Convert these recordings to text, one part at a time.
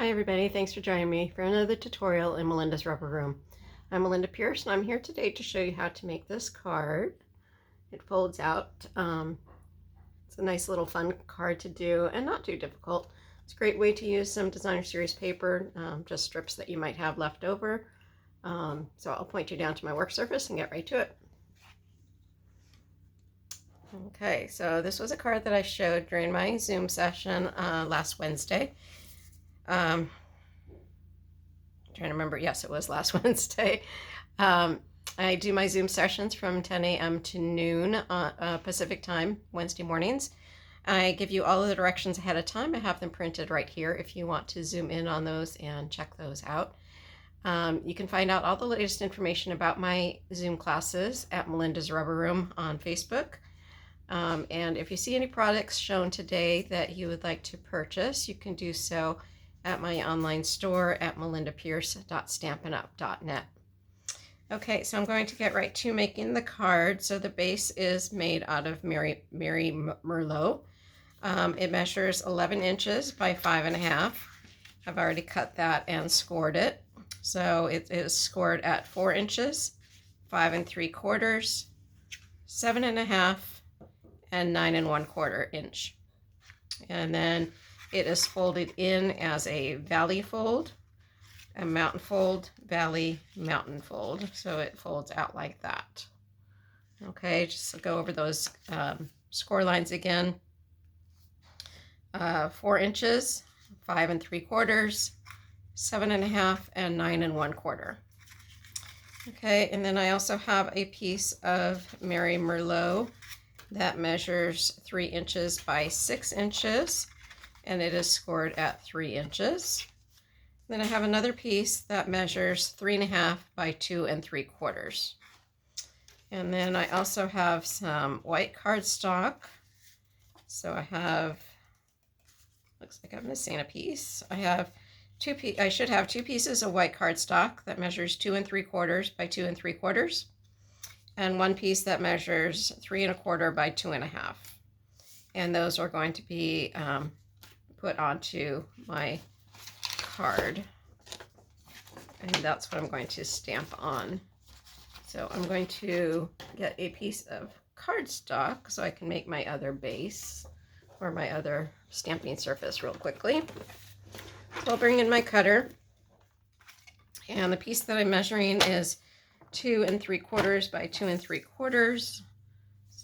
Hi everybody, thanks for joining me for another tutorial in Melinda's Rubber Room. I'm Melinda Pierce and I'm here today to show you how to make this card. It folds out. It's a nice little fun card to do and not too difficult. It's a great way to use some designer series paper, just strips that you might have left over. So I'll point you down to my work surface and get right to it. Okay, so this was a card that I showed during my Zoom session last Wednesday. Trying to remember, yes, it was last Wednesday. I do my Zoom sessions from 10 a.m. to noon Pacific time, Wednesday mornings. I give you all of the directions ahead of time. I have them printed right here if you want to zoom in on those and check those out. You can find out all the latest information about my Zoom classes at Melinda's Rubber Room on Facebook. And if you see any products shown today that you would like to purchase, you can do so at my online store at melindapierce.stampinup.net. Okay, so I'm going to get right to making the card. So the base is made out of Mary Merlot. It measures 11 inches by 5.5. I've already cut that and scored it. So it is scored at 4 inches, 5 3/4, 7.5, and 9 1/4 inch. And then it is folded in as a valley fold, a mountain fold, valley, mountain fold. So it folds out like that. Okay, just go over those score lines again. 4 inches, 5 3/4, 7.5, and 9 1/4. Okay, and then I also have a piece of Mary Merlot that measures 3 inches by 6 inches. And it is scored at 3 inches. Then I have another piece that measures 3.5 by 2 3/4. And then I also have some white cardstock. So I have, looks like I'm missing a piece. I should have 2 pieces of white cardstock that measures 2 3/4 by 2 3/4. And 1 piece that measures 3 1/4 by 2.5. And those are going to be put onto my card, and that's what I'm going to stamp on. So I'm going to get a piece of cardstock so I can make my other base or my other stamping surface real quickly. So I'll bring in my cutter, and the piece that I'm measuring is 2 3/4 by 2 3/4.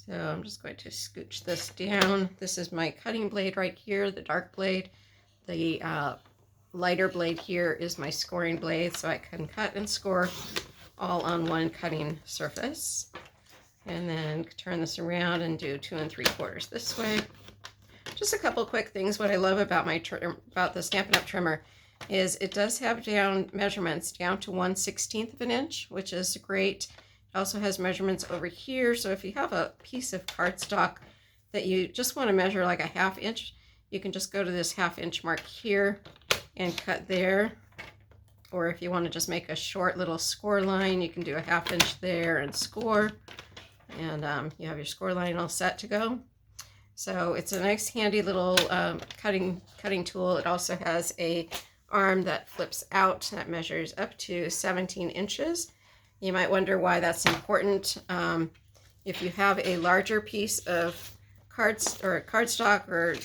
So I'm just going to scooch this down. This is my cutting blade right here, the dark blade. The lighter blade here is my scoring blade, so I can cut and score all on one cutting surface. And then turn this around and do 2 3/4 this way. Just a couple quick things. What I love about the Stampin' Up! Trimmer is it does have measurements down to 1/16 of an inch, which is great. Also has measurements over here, so if you have a piece of cardstock that you just want to measure like a 1/2 inch, you can just go to this 1/2 inch mark here and cut there. Or if you want to just make a short little score line, you can do a 1/2 inch there and score, and you have your score line all set to go. So it's a nice handy little cutting tool. It also has a arm that flips out that measures up to 17 inches. You might wonder why that's important. If you have a larger piece of cardstock or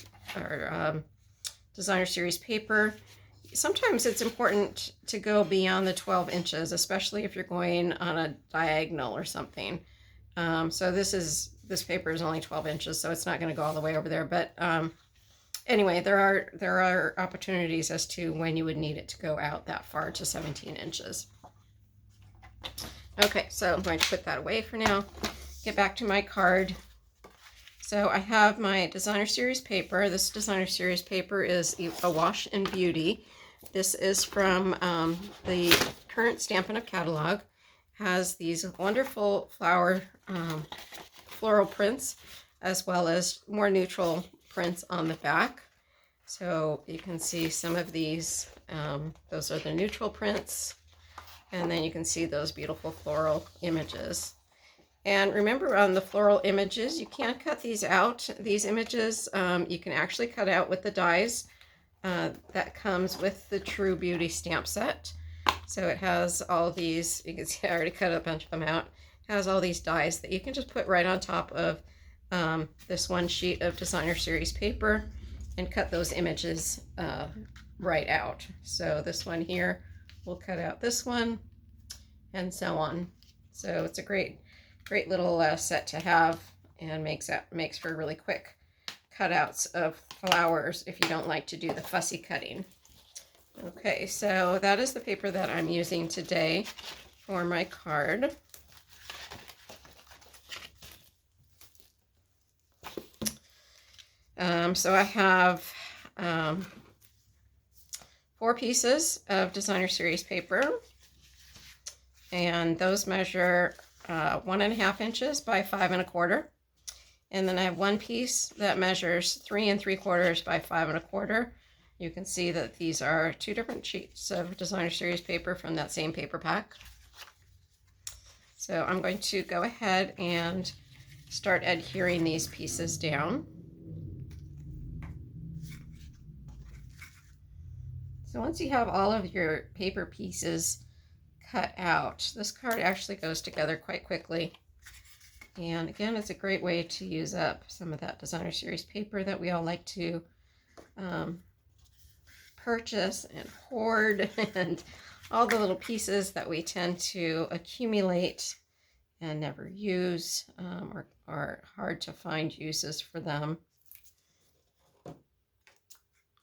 designer series paper, sometimes it's important to go beyond the 12 inches, especially if you're going on a diagonal or something. So this paper is only 12 inches, so it's not going to go all the way over there. But anyway, there are opportunities as to when you would need it to go out that far to 17 inches. Okay, so I'm going to put that away for now. Get back to my card. So I have my designer series paper. This designer series paper is Awash and Beauty. This is from the current Stampin' Up! Catalog. Has these wonderful floral prints, as well as more neutral prints on the back. So you can see some of these. Those are the neutral prints. And then you can see those beautiful floral images. And remember, on the floral images, you can't cut these out. These images you can actually cut out with the dies. that comes with the True Beauty stamp set. So it has all these, you can see I already cut a bunch of them out. It has all these dies that you can just put right on top of this one sheet of designer series paper and cut those images right out. So this one here, we'll cut out this one and so on. So it's a great little set to have, and makes for really quick cutouts of flowers if you don't like to do the fussy cutting. Okay, so that is the paper that I'm using today for my card. So I have 4 pieces of designer series paper, and those measure 1.5 inches by 5 1/4. And then I have one piece that measures 3 3/4 by 5 1/4. You can see that these are 2 different sheets of designer series paper from that same paper pack. So I'm going to go ahead and start adhering these pieces down. So once you have all of your paper pieces cut out, this card actually goes together quite quickly. And again, it's a great way to use up some of that designer series paper that we all like to purchase and hoard, and all the little pieces that we tend to accumulate and never use, or are hard to find uses for them.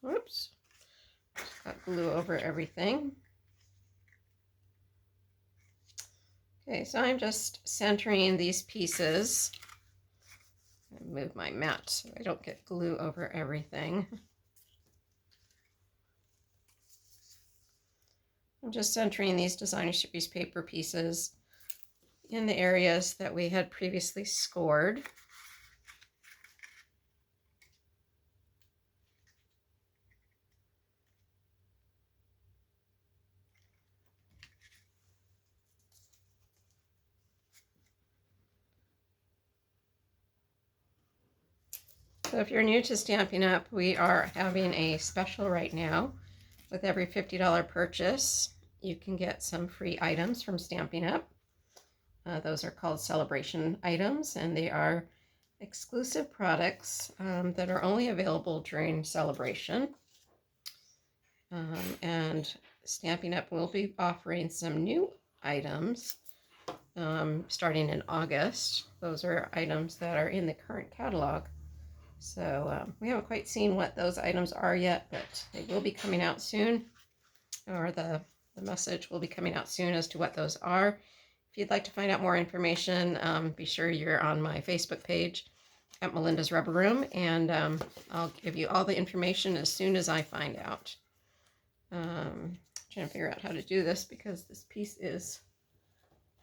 Whoops, got glue over everything. Okay, so I'm just centering these pieces. Move my mat so I don't get glue over everything. I'm just centering these designer series paper pieces in the areas that we had previously scored. So if you're new to Stampin' Up, we are having a special right now. With every $50 purchase, you can get some free items from Stampin' Up. Those are called celebration items, and they are exclusive products that are only available during celebration. And Stampin' Up will be offering some new items starting in August. Those are items that are in the current catalog. So we haven't quite seen what those items are yet, but they will be coming out soon, or the message will be coming out soon as to what those are. If you'd like to find out more information, be sure you're on my Facebook page at Melinda's Rubber Room, and I'll give you all the information as soon as I find out. Trying to figure out how to do this because this piece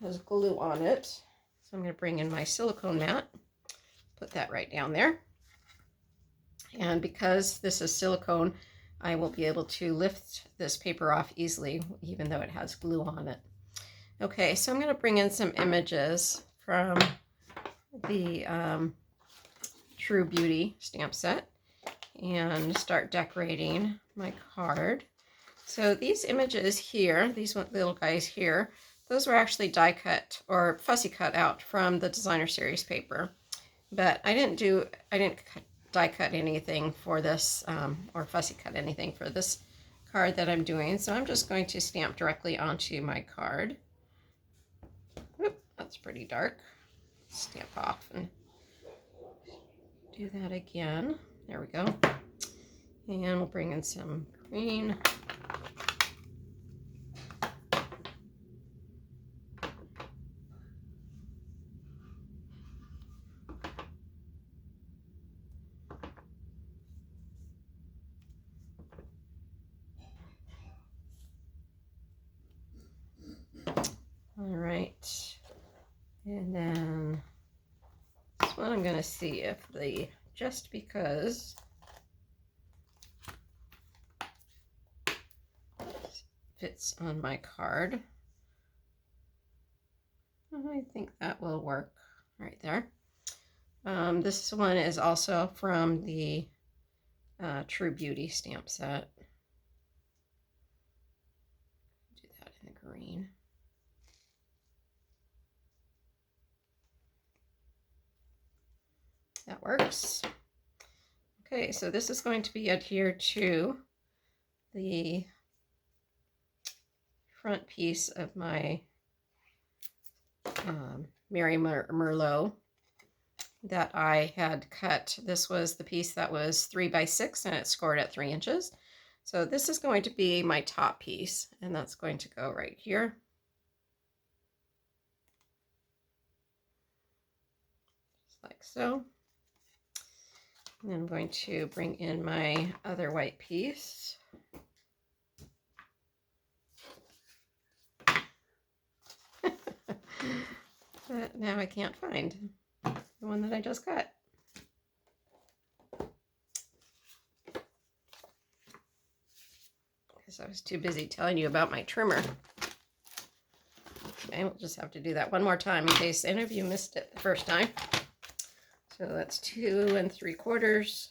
has glue on it. So I'm going to bring in my silicone mat, put that right down there. And because this is silicone, I will be able to lift this paper off easily, even though it has glue on it. Okay, so I'm going to bring in some images from the True Beauty stamp set and start decorating my card. So these images here, these little guys here, those were actually die cut or fussy cut out from the designer series paper. But I didn't die cut anything for this, or fussy cut anything for this card that I'm doing. So I'm just going to stamp directly onto my card. Whoop, that's pretty dark. Stamp off and do that again. There we go. And we'll bring in some green. All right, and then this one I'm going to see if the just because fits on my card. I think that will work right there. This one is also from the True Beauty stamp set. Do that in the green. That works. Okay, so this is going to be adhered to the front piece of my Mary Merlot that I had cut. This was the piece that was 3 by 6 and it scored at 3 inches. So this is going to be my top piece, and that's going to go right here. Just like so. And I'm going to bring in my other white piece. But now I can't find the one that I just cut. Because I was too busy telling you about my trimmer. Okay, we'll just have to do that one more time in case any of you missed it the first time. So that's 2 3/4.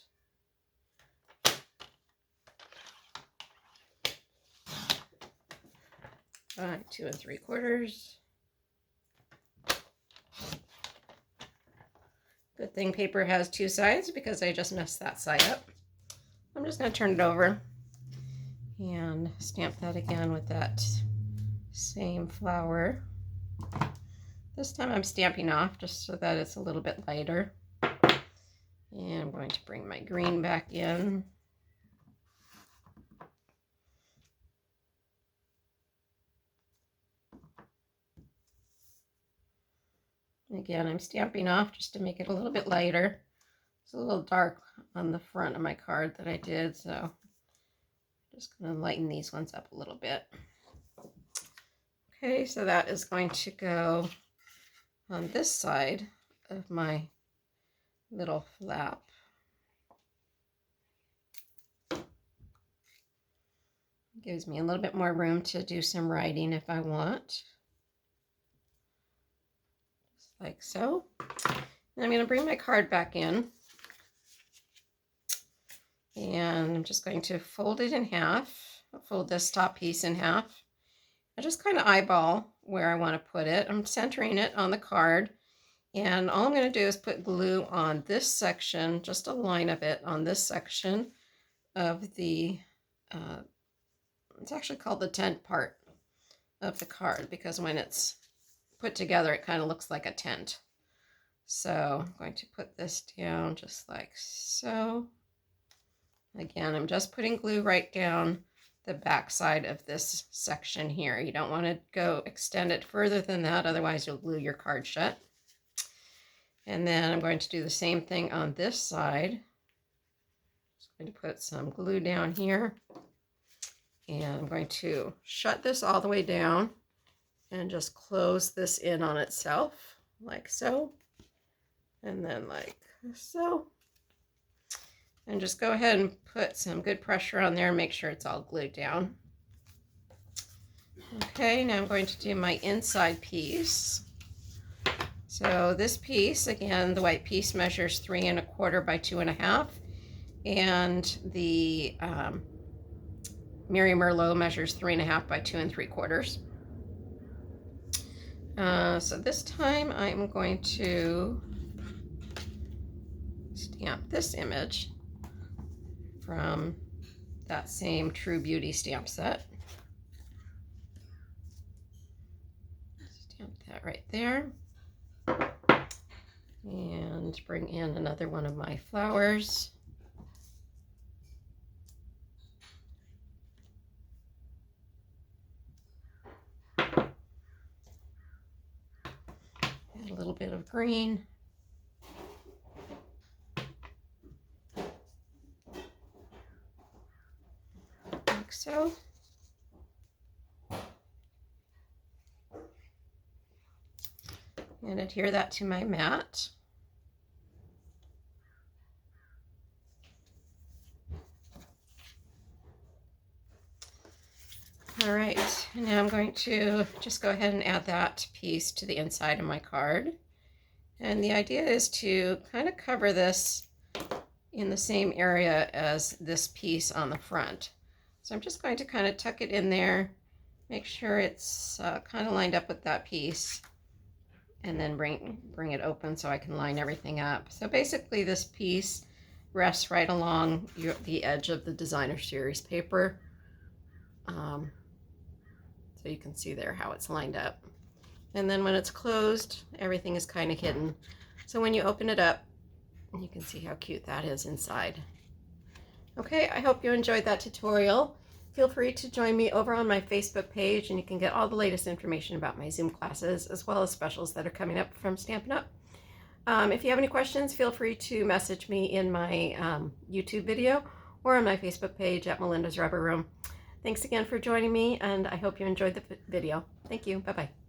All right, 2 3/4. Good thing paper has 2 sides because I just messed that side up. I'm just going to turn it over and stamp that again with that same flower. This time I'm stamping off just so that it's a little bit lighter. And I'm going to bring my green back in. Again, I'm stamping off just to make it a little bit lighter. It's a little dark on the front of my card that I did, so I'm just going to lighten these ones up a little bit. Okay, so that is going to go on this side of my little flap. Gives me a little bit more room to do some writing if I want. Like so. And I'm going to bring my card back in, and I'm just going to fold it in half. I'll fold this top piece in half. I just kind of eyeball where I want to put it. I'm centering it on the card, and all I'm going to do is put glue on this section, just a line of it on this section of the, it's actually called the tent part of the card, because when it's put together it kind of looks like a tent. So I'm going to put this down just like so. Again, I'm just putting glue right down the back side of this section here. You don't want to go extend it further than that, otherwise you'll glue your card shut. And then I'm going to do the same thing on this side. Just going to put some glue down here, and I'm going to shut this all the way down and just close this in on itself, like so, and then like so. And just go ahead and put some good pressure on there and make sure it's all glued down. Okay, now I'm going to do my inside piece. So this piece, again, the white piece measures 3 1/4 by 2 1/2, and the Mary Merlot measures 3 1/2 by 2 3/4. So this time I'm going to stamp this image from that same True Beauty stamp set. Stamp that right there. And bring in another one of my flowers. Add a little bit of green. Like so. And adhere that to my mat. All right, now I'm going to just go ahead and add that piece to the inside of my card. And the idea is to kind of cover this in the same area as this piece on the front. So I'm just going to kind of tuck it in there, make sure it's kind of lined up with that piece, and then bring it open so I can line everything up. So basically this piece rests right along the edge of the designer series paper. So you can see there how it's lined up. And then when it's closed, everything is kind of hidden. So when you open it up, you can see how cute that is inside. Okay, I hope you enjoyed that tutorial. Feel free to join me over on my Facebook page, and you can get all the latest information about my Zoom classes, as well as specials that are coming up from Stampin' Up! If you have any questions, feel free to message me in my YouTube video or on my Facebook page at Melinda's Rubber Room. Thanks again for joining me, and I hope you enjoyed the video. Thank you. Bye-bye.